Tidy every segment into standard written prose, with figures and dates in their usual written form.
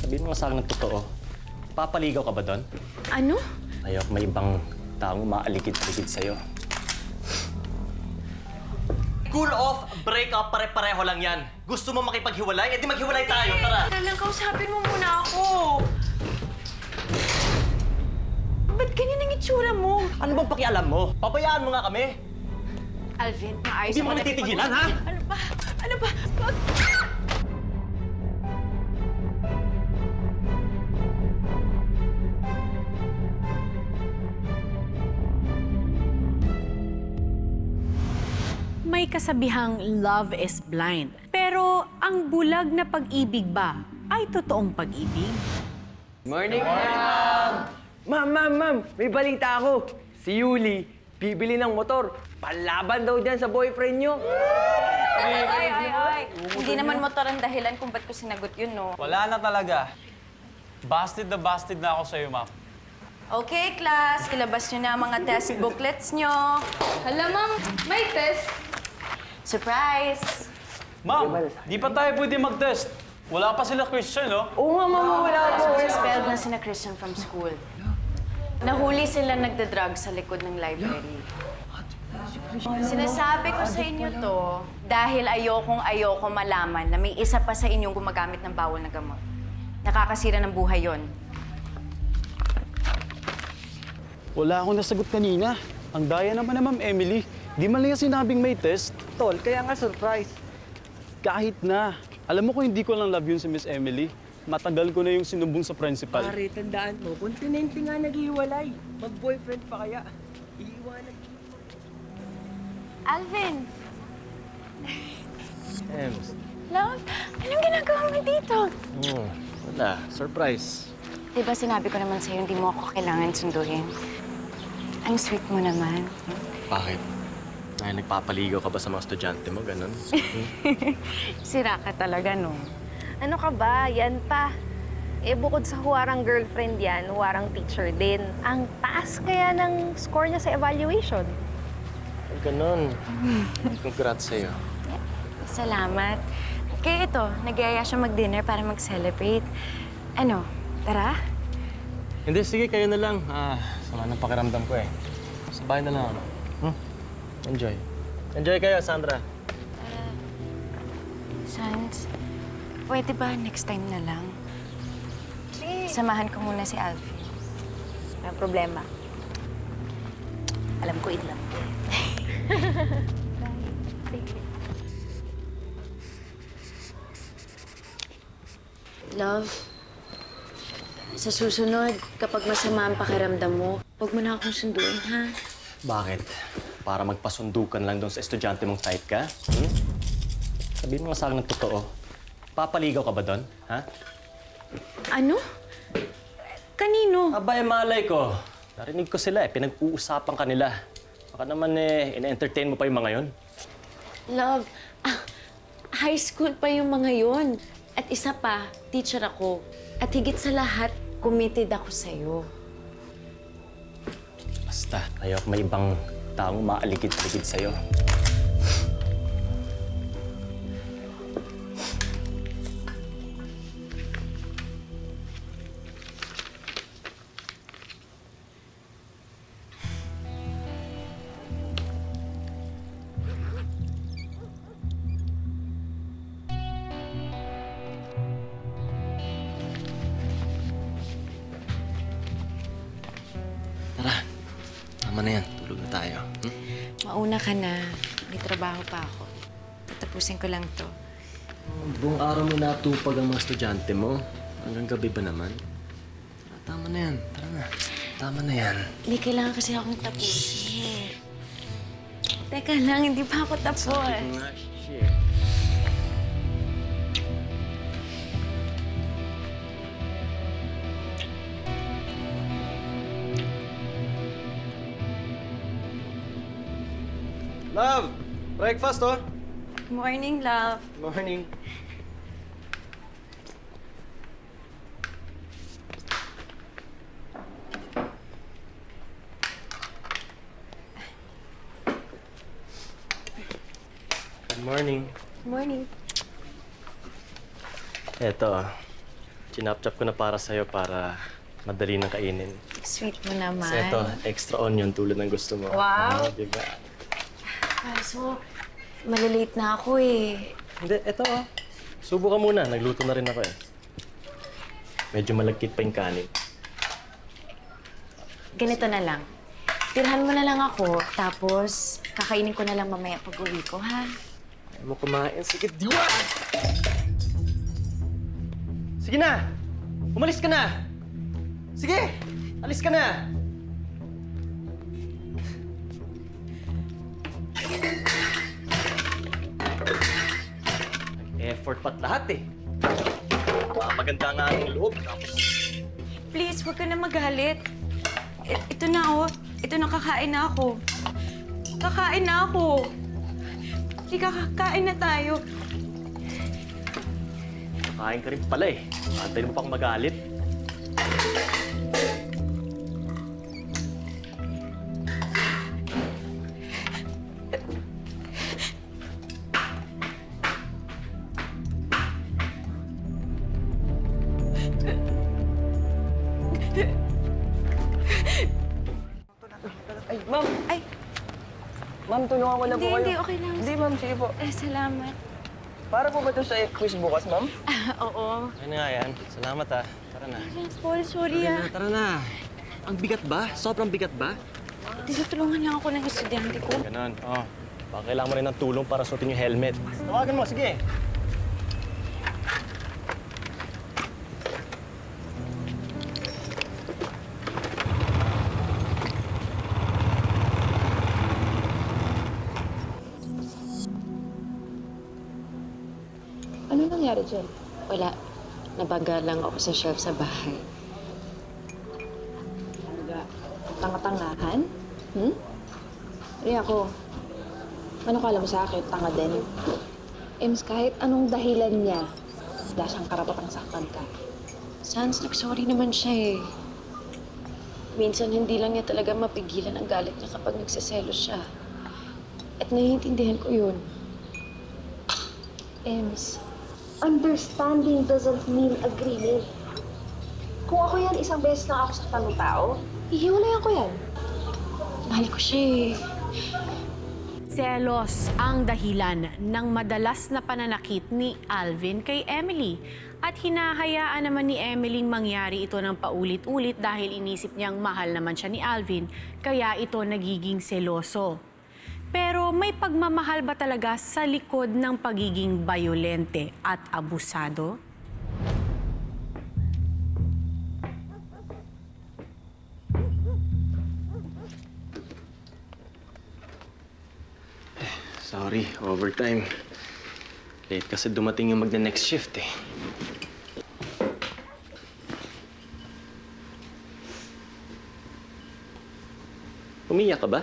Sabihin mo nga sa akin ng totoo. Papaligaw ka ba doon? Ano? Ayok, may ibang taong maaligid-aligid sa'yo. Cool off, break up, pare-pareho lang yan. Gusto mo makipaghiwalay? Eh di maghiwalay tayo, tara! Tara lang, kausapin mo muna ako. Ba't ganyan ang itsura mo? Ano bang pakialam mo? Pabayaan mo nga kami. Alvin, maayos Hindi mo ako kami titigilan, ha? Ano ba? Ano ba? May kasabihang love is blind. Pero ang bulag na pag-ibig ba ay totoong pag-ibig? Morning, Ma'am! May balita ako. Si Yuli, bibili ng motor. Panlaban daw dyan sa boyfriend nyo. Ay. Hindi naman motor ang dahilan kung ba't ko sinagot yun, no? Wala na talaga. Busted na ako sa'yo, ma'am. Okay, class. Ilabas nyo na ang mga test booklets nyo. Hala, ma'am, may test. Surprise! Ma'am, di pa tayo pwede mag-test. Wala pa sila Christian, no? Oo nga, ma'am. Wala po. Expelled na sina Christian from school. Nahuli sila nagda-drug sa likod ng library. Sinasabi ko sa inyo to dahil ayoko malaman na may isa pa sa inyong gumagamit ng bawal na gamot. Nakakasira ng buhay yon. Wala akong nasagot kanina. Ang daya naman na Ma'am Emily. Di man lang sinabing may test. Tol, kaya nga surprise. Kahit na. Alam mo ko hindi ko lang love yun si Miss Emily. Matagal ko na yung sinubong sa principal. Pare, tandaan mo, kontinente nga naghiwalay. Mag-boyfriend pa kaya. Iiwanan. Alvin! Ems. Love, anong ginagawa mo dito? Wala. Surprise. Diba sinabi ko naman sa'yo, hindi mo ako kailangan sunduin. Ang sweet mo naman. Bakit? Dahil nagpapaligaw ka ba sa mga estudyante mo, ganun? Sira ka talaga, no? Ano ka ba? Yan pa. Eh, bukod sa huwarang girlfriend yan, huwarang teacher din. Ang taas kaya ng score niya sa evaluation. Ganun. Congrats sa'yo. Salamat. Kaya ito, nag-iaya siya mag-dinner para mag-celebrate. Ano, tara? Hindi, sige, kayo na lang. Sama ng pakiramdam ko eh. Sa bahay na lang ako. Enjoy. Enjoy kayo, Sandra. Sans, pwede ba next time na lang? Samahan ko muna si Alfie. Walang problema. Alam ko, in love. Love, sa susunod, kapag masama ang pakiramdam mo, huwag mo na akong sunduin, ha? Bakit? Para magpasundukan lang doon sa estudyante mong type ka? Sabihin mo nga sa akin ng totoo. Papaligaw ka ba doon? Ha? Ano? Kanino? Abay, malay ko. Narinig ko sila eh. Pinag-uusapan ka nila. Baka naman ina-entertain mo pa yung mga yon. Love, high school pa yung mga yon. At isa pa, teacher ako. At higit sa lahat, committed ako sa'yo. Basta, ayok may ibang taong maaligid-aligid sa'yo. Tara, tama na yan. Tulog na tayo. Mauna ka na. May trabaho pa ako. Tatapusin ko lang to. Buong araw mo natupag ang mga estudyante mo. Hanggang gabi ba naman? Tama na yan. Tara na. Tama na yan. Hindi kailangan kasi akong tapusin. Teka lang, hindi pa ako tapos. Sabi ko nga, shit. Love! Breakfast, oh! Morning, love. Morning. Good morning. Morning. Eto, Chinap-chop ko na para sa'yo para madali nang kainin. Sweet mo naman. Kasi ito, extra onion tulad ng gusto mo. Wow. Diba? Kaso, malilate na ako eh. Hindi, ito oh. Subo ka muna. Nagluto na rin ako eh. Medyo malagkit pa yung kanin. Ganito na lang. Tirhan mo na lang ako, tapos kakainin ko na lang mamaya pag-uwi ko, ha? Ayaw mo kumain. Sige, diwa! Sige na! Umalis ka na! Sige! Alis ka na! Effort pa't lahat eh. Maganda nga ang loob. Tapos, Please, huwag ka na magalit. Ito na, oh. Ito na, kakain na ako. Kakain na ako. Halika, kakain na tayo. kain ka rin pala eh. Antayin mo pang magalit. Ay, ma'am! Ay, Ma'am, tulungan ko na po kayo. hindi, okay lang. Hindi, ma'am. Sige po. Salamat. Para po ba ito sa quiz bukas, ma'am? Oo. Ayun na nga yan. Salamat ah. Tara na. Sorry ah. Tara na. Ang bigat ba? Sobrang bigat ba? Tinutulungan lang ako ng estudyante ko. Ganon. Oh. Baka kailangan mo rin ng tulong para suotin yung helmet. Tawagan mo, sige. Ano nangyari dyan? Wala. Nabaga lang ako sa shelf sa bahay. Talaga, tanga-tangahan? Hmm? Ri ako, ano kala mo sa akin? Tanga din. Ems, kahit anong dahilan niya, wala siyang karapatang saktan ka. Sans, nag-sorry naman siya eh. Minsan hindi lang niya talaga mapigilan ang galit niya kapag nagsiselos siya. At naiintindihan ko yun. Ems, understanding doesn't mean agreement. Kung ako yan, isang beses lang ako saktan ng tao, hihiwalayan ko yan. Mahal ko siya eh. Selos ang dahilan ng madalas na pananakit ni Alvin kay Emily. At hinahayaan naman ni Emily mangyari ito ng paulit-ulit dahil inisip niyang mahal naman siya ni Alvin, kaya ito nagiging seloso. Pero may pagmamahal ba talaga sa likod ng pagiging bayolente at abusado? Sorry, overtime. Late kasi dumating yung magna-next shift eh. Umiyak ka ba?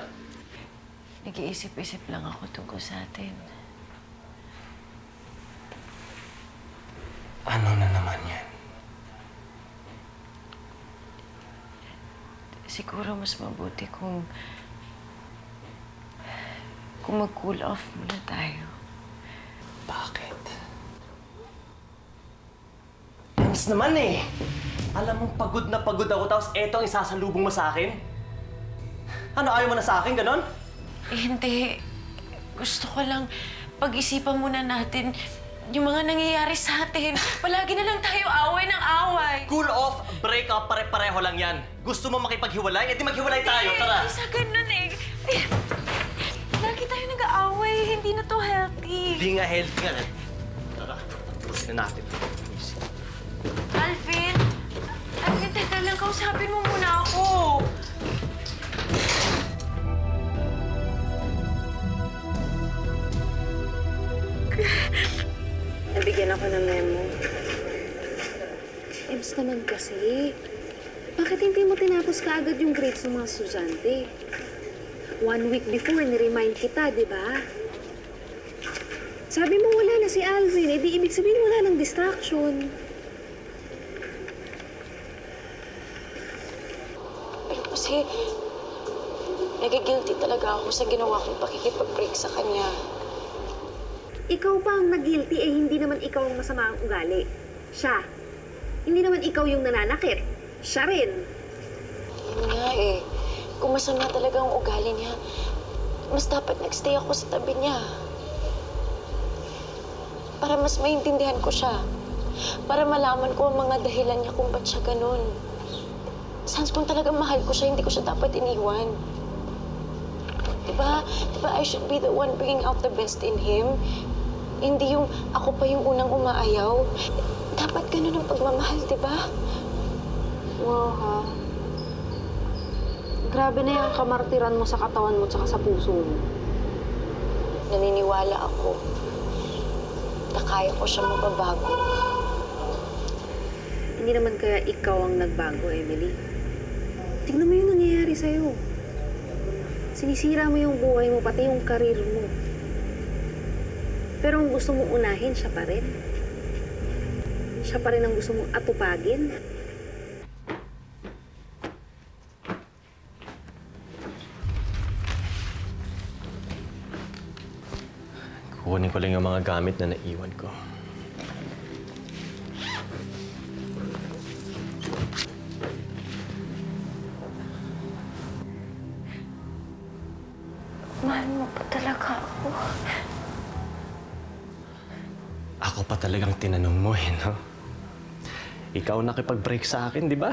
Nag-iisip-isip lang ako tungkol sa atin. Ano na naman yan? Siguro mas mabuti kung mag-cool off muna tayo. Bakit? Ems naman eh! Alam mong pagod na pagod ako tapos eto ang isasalubong mo sa akin? Ano, ayaw mo na sa akin, ganon? Eh, hindi. Gusto ko lang pag-isipan muna natin yung mga nangyayari sa atin. Palagi na lang tayo away ng away. Cool off, break up, pare-pareho lang yan. Gusto mo makipaghiwalay? Eh di maghiwalay tayo, tara! Hindi sa ganun eh. Eh, lagi tayo nag-aaway. Hindi na to healthy. Hindi nga healthy nga. Tara, tapusin na natin. Alvin! Alvin, teka lang. Kausapin mo muna ako. Nabigyan ako ng memo. Ems naman kasi, bakit hindi mo tinapos kaagad yung grades ng mga estudyante? 1 week before, ni-remind kita, di ba? Sabi mo wala na si Alvin, eh di ibig sabihin wala ng distraction. Pero kasi, nagigilty talaga ako sa ginawa kong pakikipag-break sa kanya. Ikaw pa ang nag-guilty, eh hindi naman ikaw ang masama ang ugali. Siya. Hindi naman ikaw yung nananakit. Siya rin. Yun nga eh. Kung masama talaga ang ugali niya, mas dapat nagstay ako sa tabi niya. Para mas maintindihan ko siya. Para malaman ko ang mga dahilan niya kung ba't siya ganun. Sans kung talagang mahal ko siya, hindi ko siya dapat iniwan. Diba? Diba I should be the one bringing out the best in him? Hindi yung ako pa yung unang umaayaw. Dapat ganun ang pagmamahal, diba? Wow, ha? Grabe na yung kamartiran mo sa katawan mo tsaka sa puso mo. Naniniwala ako na kaya ko siya mapabago. Hindi naman kaya ikaw ang nagbago, Emily. Tingnan mo yung nangyayari sa'yo. Sinisira mo yung buhay mo, pati yung karir mo. Pero ang gusto mong unahin, siya pa rin. Siya pa rin ang gusto mong atupagin. Kukunin ko lang yung mga gamit na naiwan ko. Mahal mo pa talaga ako. Ako pa talagang tinanong mo eh, no? Ikaw nakipag-break sa akin, di ba?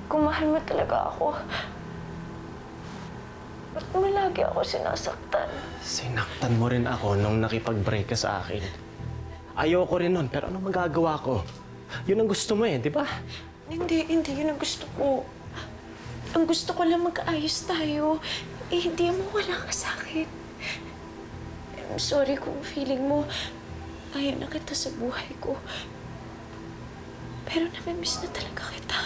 Kung mahal mo talaga ako, ba't mo lagi ako sinasaktan? Sinaktan mo rin ako nung nakipag-break ka sa akin. Ayoko rin nun, pero anong magagawa ko? Yun ang gusto mo eh, di ba? Hindi yun ang gusto ko. Ang gusto ko lang magkaayos tayo. Eh, hindi mo wala ka sa akin. I'm sorry kung feeling mo ayaw na kita sa buhay ko. Pero namimiss na talaga kita.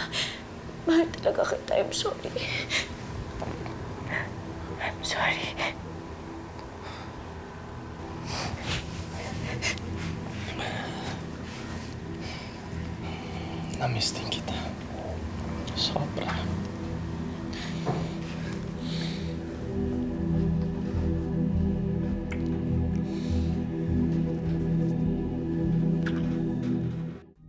Mahal talaga kita. I'm sorry. I'm sorry. Namiss din kita. Sobra.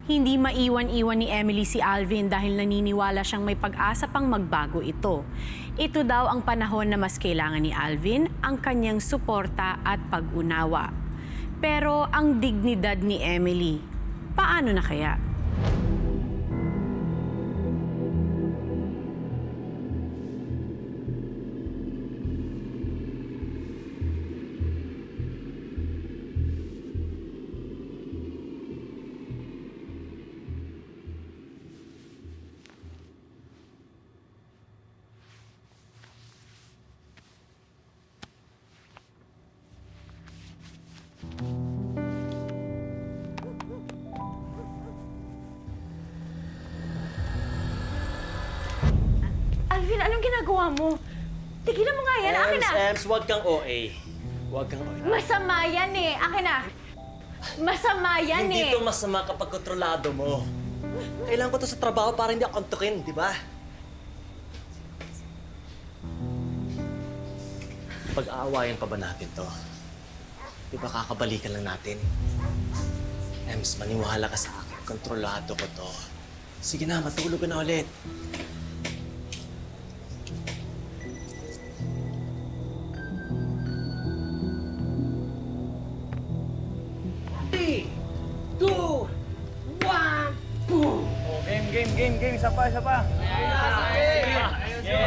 Hindi maiwan-iwan ni Emily si Alvin dahil naniniwala siyang may pag-asa pang magbago ito. Ito daw ang panahon na mas kailangan ni Alvin ang kanyang suporta at pag-unawa. Pero ang dignidad ni Emily, paano na kaya? Alvin, anong ginagawa mo? Tigilan mo nga yan. Akin na. Ems, huwag kang OA. Huwag kang OA. Masama yan eh. Akin na. Masama yan Hindi eh. to masama kapag kontrolado mo. Kailangan ko to sa trabaho para hindi ako antukin, di ba? Pag-aawayan pa ba natin to? Di ba kakabalikan lang natin? Ems, maniwala ka sa akin. Kontrolado ko to. Sige na, matulog ka na ulit. Game. Isa pa. Isa pa. Sige.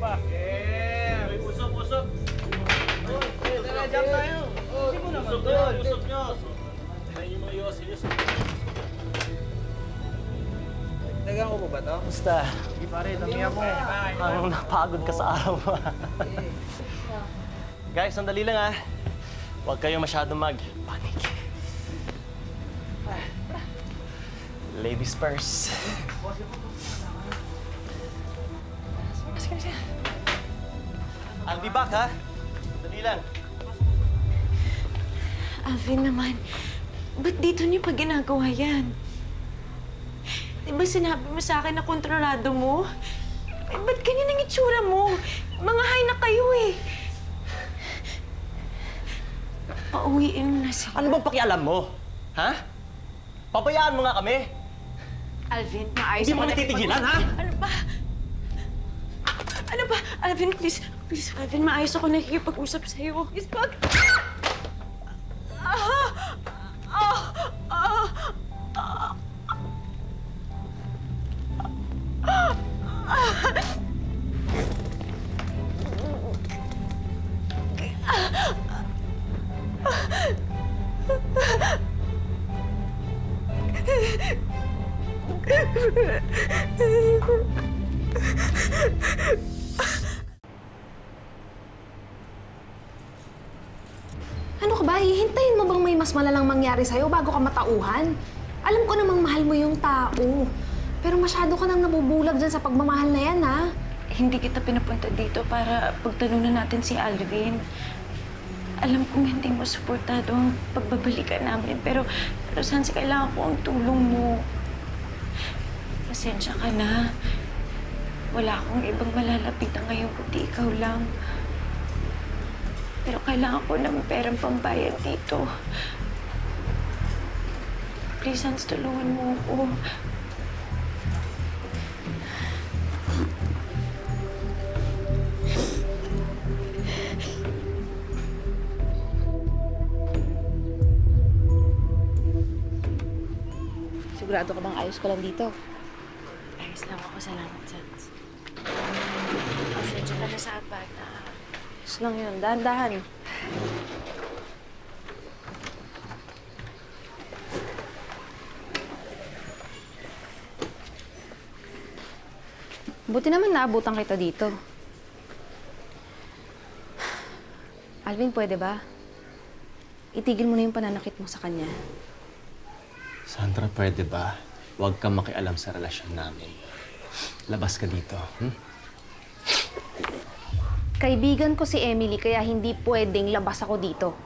Pa. Usok. Tara, jump tayo. Sige naman. Usok nyo. Tignan yung mga yos. Dagan ko po ba to? Basta, Hindi pare, damihan mo. parang napagod ka sa araw mo. Guys, sandali lang ah. Huwag kayo masyadong mag-panic. Ladies first. Sige. I'll be back, ha? Sandali lang. Alvin naman, ba't dito niyo pa ginagawa yan? Di ba sinabi mo sa akin na kontrolado mo? Eh, ba't ganyan ang itsura mo? Mga high na kayo eh. Pauwiin mo na sila. Ano bang pakialam mo? Ha? Pabayaan mo nga kami. Alvin, maayos Hindi mo ako kami titigilan, ha? Ano ba? Ano ba? Alvin, please. Please, Alvin, maayos ako nakikipag-usap sa'yo. Please, wag! Ano ka ba? Hihintayin mo bang may mas malalang mangyari sa'yo bago ka matauhan? Alam ko namang mahal mo yung tao. Pero masyado ka nang nabubulag dyan sa pagmamahal na yan, ha? Hindi kita pinapunta dito para pagtalunan natin si Alvin. Alam kong hindi mo suportado ang pagbabalikan namin, pero Sansi, kailangan ko ang tulong mo. Pasensya ka na. Wala akong ibang malalapitan ngayon kundi ikaw lang. Pero kailangan ko ng perang pambayad dito. Please, Sans, tulungan mo ako. Sigurado ka bang ayos ka lang dito? Ayos lang ako. Salamat, Sans. Pasensya ka na sa bata. Ayos lang yun. Dahan-dahan. Buti naman naabutan kita dito. Alvin, pwede ba? Itigil mo na yung pananakit mo sa kanya. Sandra, pwede ba? Huwag kang makialam sa relasyon namin. Labas ka dito, Kaibigan ko si Emily, kaya hindi pwedeng labas ako dito.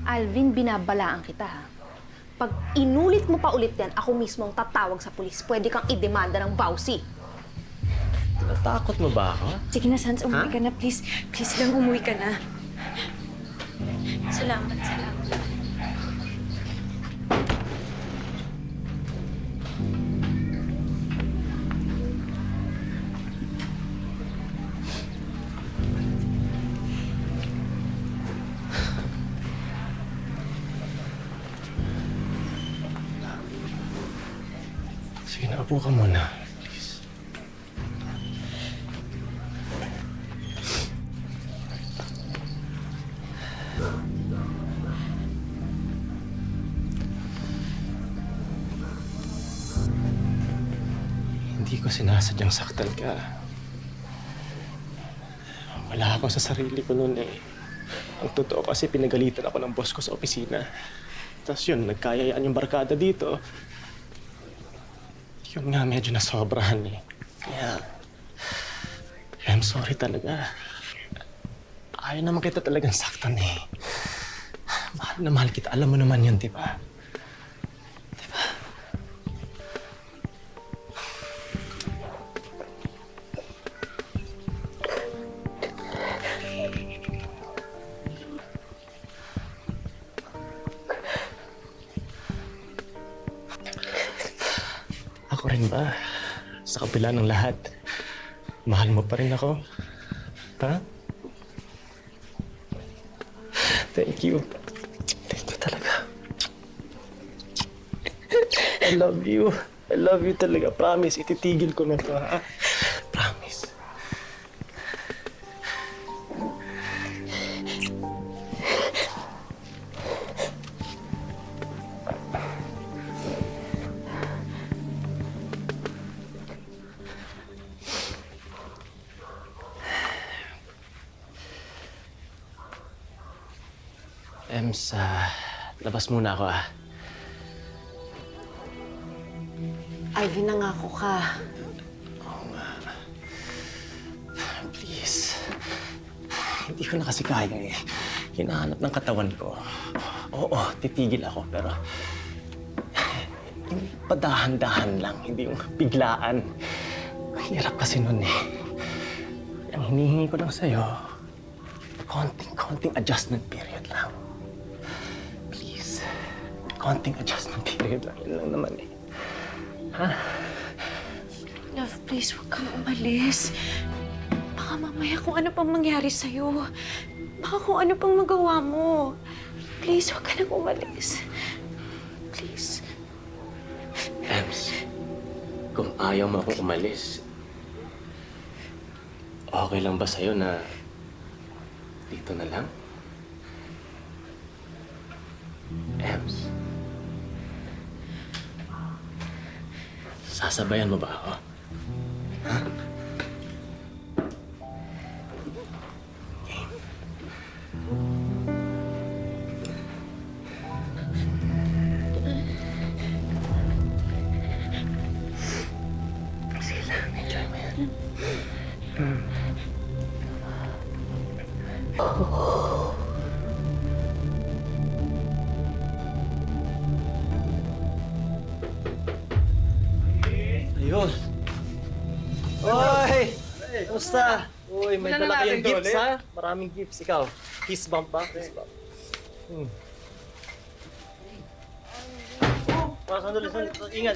Alvin, binabalaan kita, ha? Pag inulit mo pa ulit yan, ako mismo ang tatawag sa pulis. Pwede kang idemanda ng vowsy. Natakot mo ba ako? Sige na, Sans. Umuwi ka na, please. Please lang, umuwi ka na. Salamat, salamat. Sige na, upo ka muna. Please. Hindi ko sinasadyang saktan ka. Wala ako sa sarili ko noon eh. Ang totoo kasi pinagalitan ako ng boss ko sa opisina. Tapos yun, nagkayayaan yung barkada dito. Yun nga, medyo nasobrahan eh. Kaya, I'm sorry talaga. Ayaw naman kita talagang saktan eh. Mahal na mahal kita. Alam mo naman yun, di ba? Di ba? Ako rin ba? Sa kabila ng lahat, mahal mo pa rin ako? Ha? Thank you. Thank you talaga. I love you. I love you talaga. Promise, ititigil ko na to, ha? Promise. Ems, labas muna ako, Alvin, nangako ka. Oo nga. Please. Hindi ko na kasi kaya eh. Hinahanap ng katawan ko. Oo, titigil ako, pero yung padahan-dahan lang, hindi yung biglaan. Hirap kasi nun eh. Ang hinihingi ko lang sa'yo, konting adjustment period lang. Please. Konting adjustment period lang. Yun lang naman eh. Love, please, huwag kang umalis. Baka mamaya kung ano pang mangyari sa'yo. Baka kung ano pang magawa mo. Please, huwag ka nang umalis. Please. Ems, kung ayaw mo akong umalis, okay lang ba sa'yo na dito na lang? Ems, sasabayan mo ba ako? Ha? Sige lang, enjoy mo yan. Ayun. Oy! Kumusta? Uy, may dala kayong gifts, ha? Maraming gifts. Ikaw, kiss bump ba? Kiss bump. Sandali. Ingat.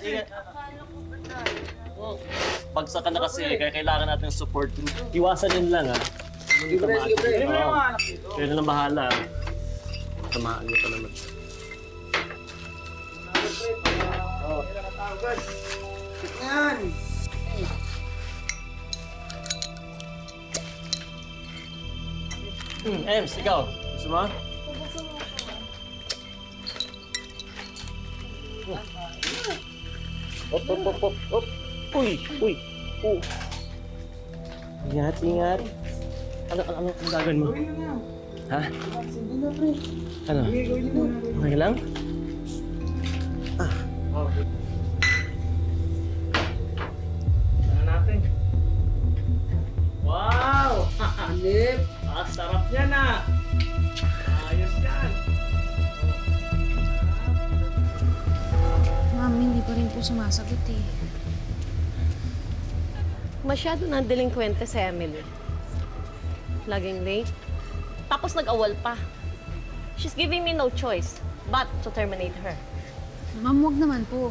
Pagsak ka na kasi, kaya kailangan natin support. Iwasan yun lang, ha? Libre. Kaya na lang bahala. Tamaan niyo pa naman. Ems, ikaw. Gusto mo? Op. Uy. Ingat. Ano gagawin mo? Ha? Ano? Okay lang? Natin. Wow! Alip! Sarap yan ah! Ayos yan! Ma'am, hindi pa rin po sumasagot eh. Masyado na delinkwente si Emily. Laging late. Tapos nag-awal pa. She's giving me no choice but to terminate her. Ma'am, wag naman po.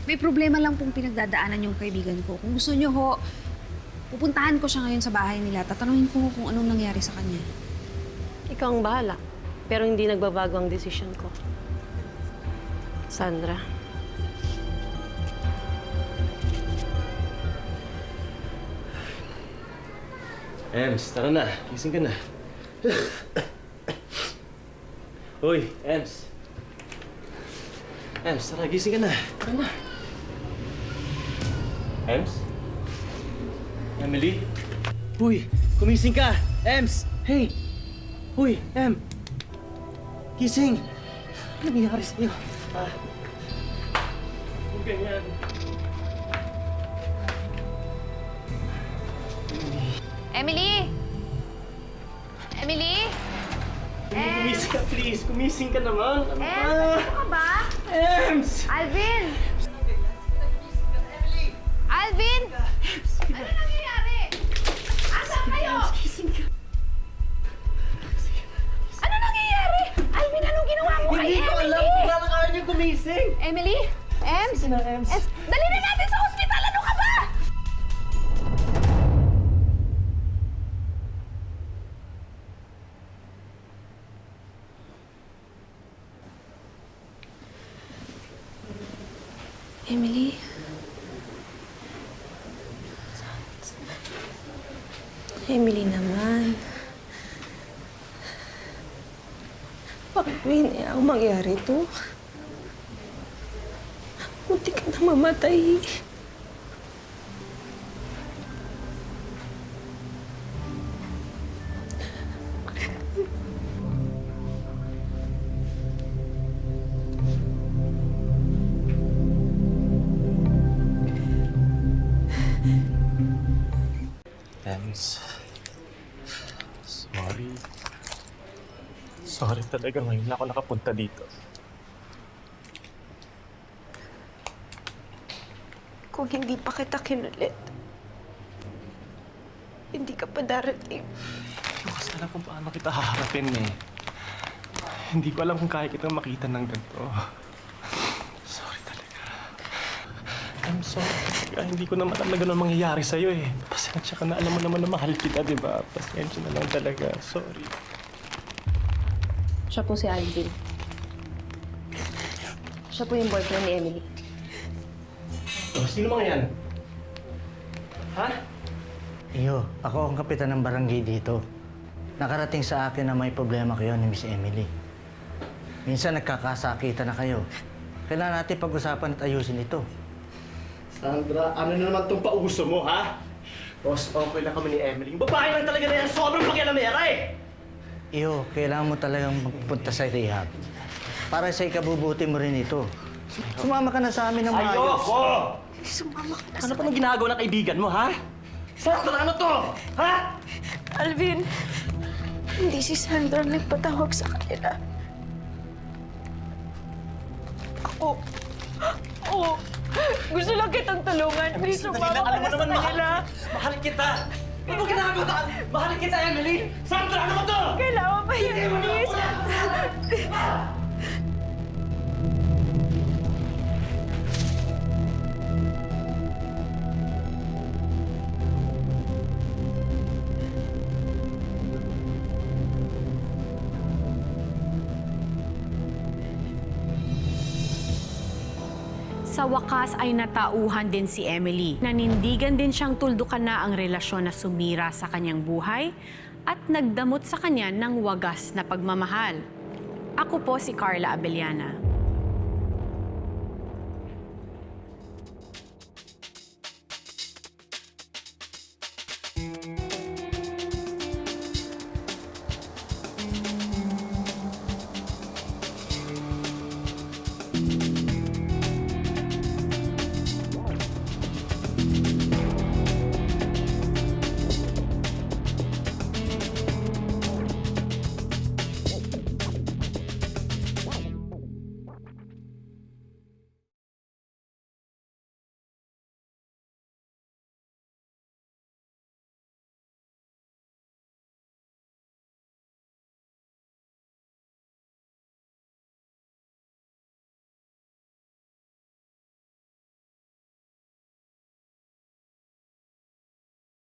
May problema lang pong pinagdadaanan yung kaibigan ko. Kung gusto niyo ho, pupuntahan ko siya ngayon sa bahay nila. Tatanungin ko kung anong nangyari sa kanya. Ikaw ang bahala. Pero hindi nagbabago ang desisyon ko. Sandra. Ems, tara na. Gising ka na. Uy, Ems. Ems, tara, gising ka na. Tara na. Ems? Emily? Uy, kumising ka! Ems! Hey! Uy, Em! Gising! Ano nangyari sa'yo? Huwag ganyan. Emily! Emily? Gumising ka, please. Gumising ka naman. Ano Ano ka ba? Ems! Alvin! Alvin! Ano nangyayari? Asan kayo? Ano nangyayari? Alvin, anong ginawa mo kay Hindi ko Emily? alam kung paano kaya niyo gumising! Emily? Ems? Ems. Dali na natin sa ospital! Ano ka ba? Emily? Emily naman. Bakit mo hinayaan mangyari to? Munti ka na mamatay. Ems. Sorry talaga. Ngayon lang ako nakapunta dito. Kung hindi pa kita kinulit, hindi ka pa darating. Hindi ko kasi alam kung paano kita haharapin eh. Hindi ko alam kung kaya kitang makita ng ganito. Sorry talaga. I'm sorry talaga. Hindi ko naman alam na ganun mangyayari sa'yo eh. Pasensya ka na. Alam mo naman na mahal kita, di ba? Pasensya na lang talaga. Sorry. Siya po si Alvin. Siya po yung boyfriend ni Emily. Oh, sino mga yan? Ha? Iyo, ako ang kapitan ng barangay dito. Nakarating sa akin na may problema kayo ni Miss Emily. Minsan nagkakasakitan na kayo. Kailangan natin pag-usapan at ayusin ito. Sandra, ano na naman itong pauso mo, ha? Boss, okay lang kami ni Emily. Yung babae lang talaga na yan, sobrang pakialamera eh! Iyo, kailangan mo talagang magpunta sa rehab. Para sa ikabubuti mo rin ito. Sumama ka na sa amin ng maayos. Ayoko! Sumama ka na Ano pa nang ginagawa ng kaibigan mo, ha? Sandra, ano to? Ha? Alvin, hindi si Sandra nagpatawag sa kanila. Ako. Gusto lang kitang tulungan. Please, sumama ka Alam mo na sa naman, kanila. mahal kita! Ano ginagawa? Mahal kita, Emily! Sandra, ano mo to? Kailangan pa yun, please. Sa wakas ay natauhan din si Emily. Nanindigan din siyang tuldukan na ang relasyon na sumira sa kanyang buhay at nagdamot sa kanya ng wagas na pagmamahal. Ako po si Carla Abellana.